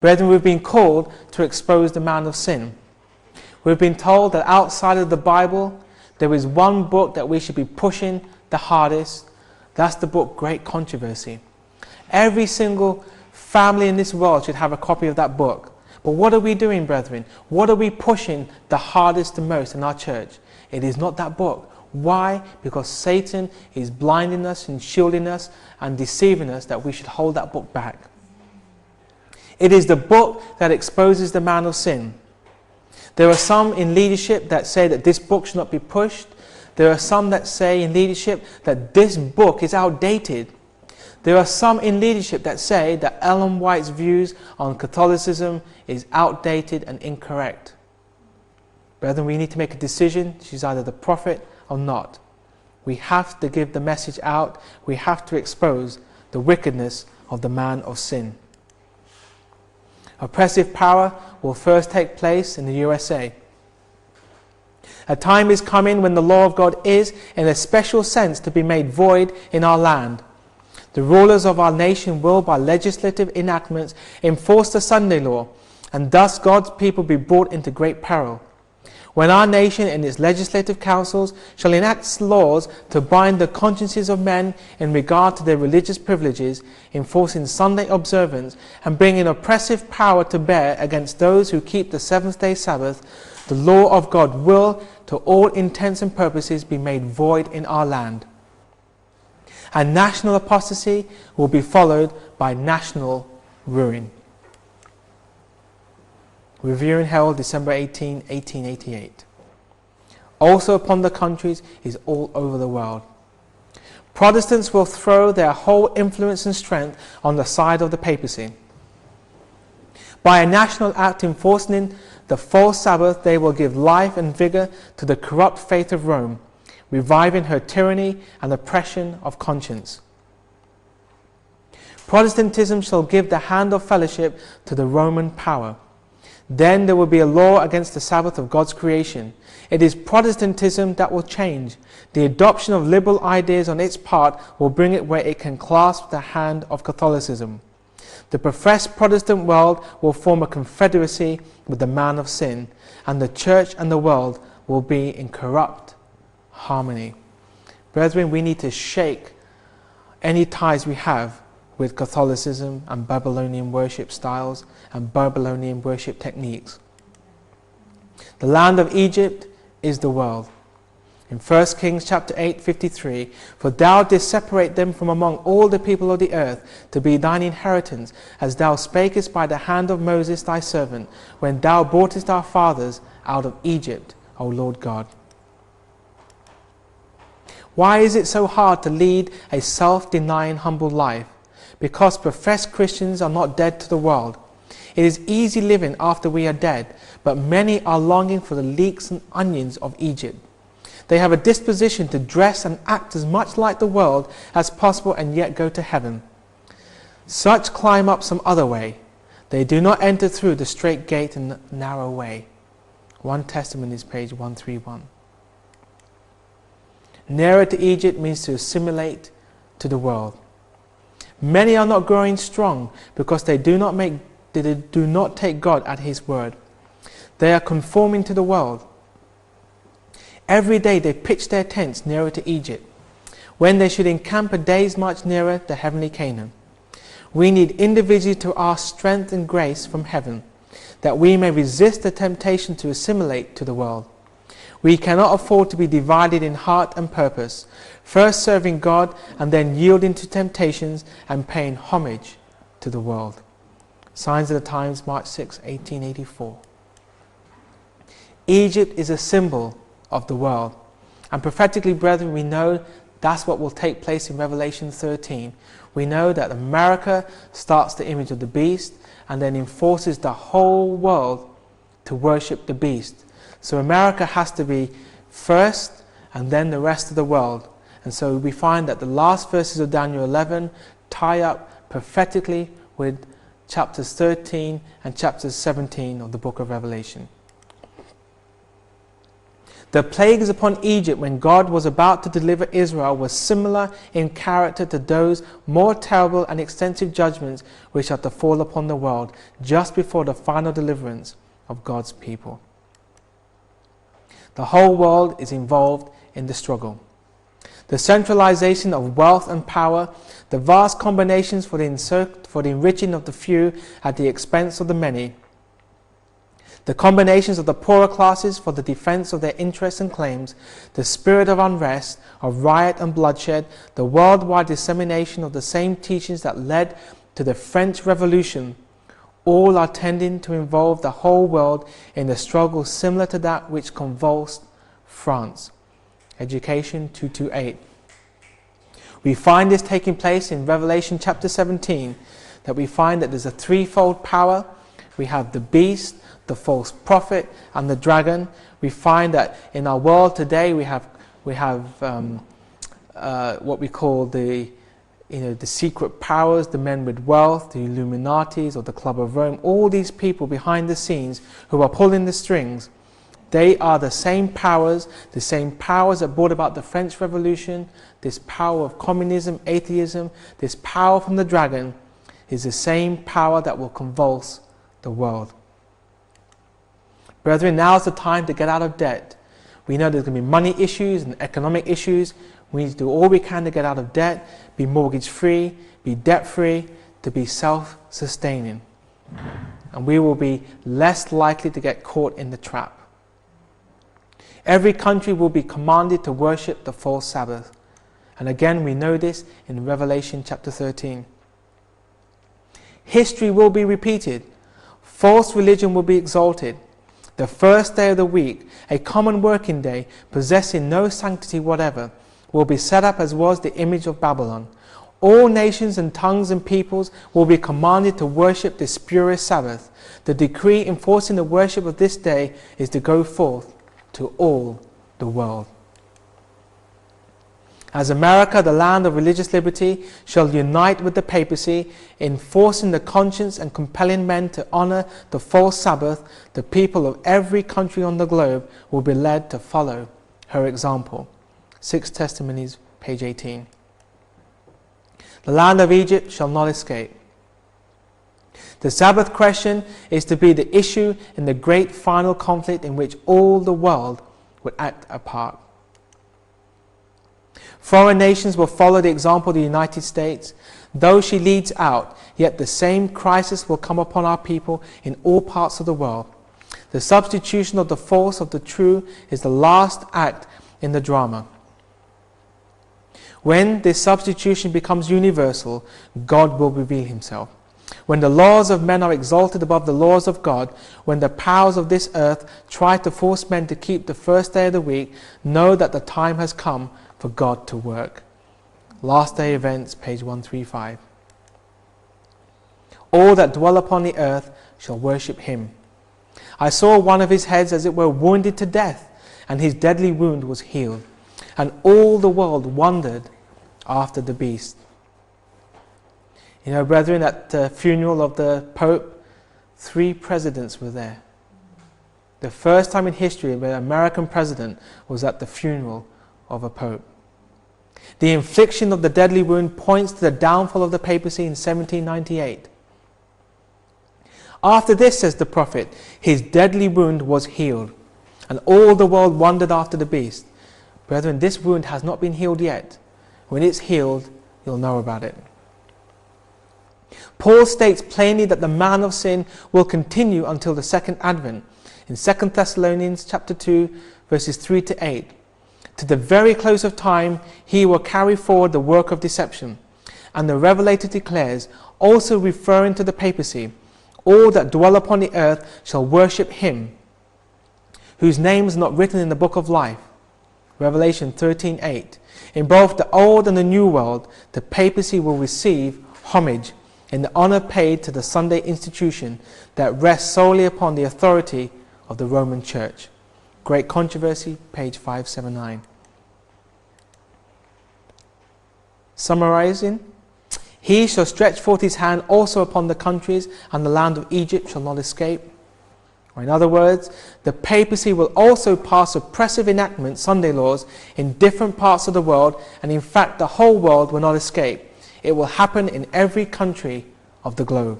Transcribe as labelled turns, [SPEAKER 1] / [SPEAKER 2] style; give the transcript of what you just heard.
[SPEAKER 1] Brethren, we've been called to expose the man of sin. We've been told that outside of the Bible, there is one book that we should be pushing the hardest. That's the book Great Controversy. Every single family in this world should have a copy of that book. But what are we doing, brethren? What are we pushing the hardest the most in our church? It is not that book. Why? Because Satan is blinding us and shielding us and deceiving us that we should hold that book back. It is the book that exposes the man of sin. There are some in leadership that say that this book should not be pushed. There are some that say in leadership that this book is outdated. There are some in leadership that say that Ellen White's views on Catholicism is outdated and incorrect. Brethren, we need to make a decision. She's either the prophet or not. We have to give the message out. We have to expose the wickedness of the man of sin. Oppressive power will first take place in the USA. A time is coming when the law of God is, in a special sense, to be made void in our land. The rulers of our nation will, by legislative enactments, enforce the Sunday law, and thus God's people be brought into great peril. When our nation in its legislative councils shall enact laws to bind the consciences of men in regard to their religious privileges, enforcing Sunday observance, and bringing oppressive power to bear against those who keep the seventh-day Sabbath, the law of God will, to all intents and purposes, be made void in our land. And national apostasy will be followed by national ruin. Review and Herald, December 18, 1888. Also upon the countries is all over the world. Protestants will throw their whole influence and strength on the side of the papacy. By a national act enforcing the false Sabbath, they will give life and vigor to the corrupt faith of Rome, reviving her tyranny and oppression of conscience. Protestantism shall give the hand of fellowship to the Roman power. Then there will be a law against the Sabbath of God's creation. It is Protestantism that will change. The adoption of liberal ideas on its part will bring it where it can clasp the hand of Catholicism. The professed Protestant world will form a confederacy with the man of sin, and the church and the world will be in corrupt harmony. Brethren, we need to shake any ties we have with Catholicism and Babylonian worship styles and Babylonian worship techniques. The land of Egypt is the world. In 1 Kings chapter 8:53, for thou didst separate them from among all the people of the earth to be thine inheritance, as thou spakest by the hand of Moses thy servant, when thou broughtest our fathers out of Egypt, O Lord God. Why is it so hard to lead a self-denying, humble life? Because professed Christians are not dead to the world. It is easy living after we are dead, but many are longing for the leeks and onions of Egypt. They have a disposition to dress and act as much like the world as possible and yet go to heaven. Such climb up some other way. They do not enter through the straight gate and narrow way. 1 Testimonies, page 131. Nearer to Egypt means to assimilate to the world. Many are not growing strong because they do not take God at His word. They are conforming to the world. Every day they pitch their tents nearer to Egypt, when they should encamp a day's march nearer the heavenly Canaan. We need individually to ask strength and grace from heaven, that we may resist the temptation to assimilate to the world. We cannot afford to be divided in heart and purpose, first serving God and then yielding to temptations and paying homage to the world. Signs of the Times, March 6, 1884. Egypt is a symbol of the world. And prophetically, brethren, we know that's what will take place in Revelation 13. We know that America starts the image of the beast and then enforces the whole world to worship the beast. So America has to be first and then the rest of the world. And so we find that the last verses of Daniel 11 tie up prophetically with chapters 13 and chapters 17 of the book of Revelation. The plagues upon Egypt when God was about to deliver Israel were similar in character to those more terrible and extensive judgments which are to fall upon the world just before the final deliverance of God's people. The whole world is involved in the struggle. The centralization of wealth and power, the vast combinations for the enriching of the few at the expense of the many, the combinations of the poorer classes for the defense of their interests and claims, the spirit of unrest, of riot and bloodshed, the worldwide dissemination of the same teachings that led to the French Revolution, all are tending to involve the whole world in a struggle similar to that which convulsed France. Education 228. We find this taking place in Revelation chapter 17, that we find that there's a threefold power. We have the beast, the false prophet, and the dragon. We find that in our world today we have what we call the secret powers, the men with wealth, the Illuminatis or the Club of Rome. All these people behind the scenes who are pulling the strings, they are the same powers that brought about the French Revolution. This power of communism, atheism, this power from the dragon is the same power that will convulse the world. Brethren, now is the time to get out of debt. We know there's going to be money issues and economic issues. We need to do all we can to get out of debt, be mortgage-free, be debt-free, to be self-sustaining. And we will be less likely to get caught in the trap. Every country will be commanded to worship the false Sabbath. And again, we know this in Revelation chapter 13. History will be repeated. False religion will be exalted. The first day of the week, a common working day, possessing no sanctity whatever, will be set up as was the image of Babylon. All nations and tongues and peoples will be commanded to worship this spurious Sabbath. The decree enforcing the worship of this day is to go forth to all the world. As America, the land of religious liberty, shall unite with the papacy in forcing the conscience and compelling men to honor the false Sabbath, the people of every country on the globe will be led to follow her example. 6 Testimonies, page 18. The land of Egypt shall not escape. The Sabbath question is to be the issue in the great final conflict in which all the world would act a part. Foreign nations will follow the example of the United States. Though she leads out, yet the same crisis will come upon our people in all parts of the world. The substitution of the false of the true is the last act in the drama. When this substitution becomes universal, God will reveal himself. When the laws of men are exalted above the laws of God, when the powers of this earth try to force men to keep the first day of the week, know that the time has come for God to work. Last Day Events, page 135. All that dwell upon the earth shall worship him. I saw one of his heads as it were wounded to death, and his deadly wound was healed. And all the world wondered after the beast. You know, brethren, at the funeral of the Pope, 3 presidents were there. The first time in history where an American president was at the funeral of a Pope. The infliction of the deadly wound points to the downfall of the papacy in 1798. After this, says the prophet, his deadly wound was healed, and all the world wondered after the beast. Brethren, this wound has not been healed yet. When it's healed, you'll know about it. Paul states plainly that the man of sin will continue until the second advent. In 2 Thessalonians chapter 2, verses 3 to 8. To the very close of time, he will carry forward the work of deception. And the Revelator declares, also referring to the papacy, all that dwell upon the earth shall worship him, whose name is not written in the book of life. Revelation 13:8. In both the old and the new world, the papacy will receive homage in the honor paid to the Sunday institution that rests solely upon the authority of the Roman Church. Great Controversy, page 579. Summarizing, he shall stretch forth his hand also upon the countries, and the land of Egypt shall not escape. Or in other words, the papacy will also pass oppressive enactment Sunday laws in different parts of the world, and in fact the whole world will not escape. It will happen in every country of the globe.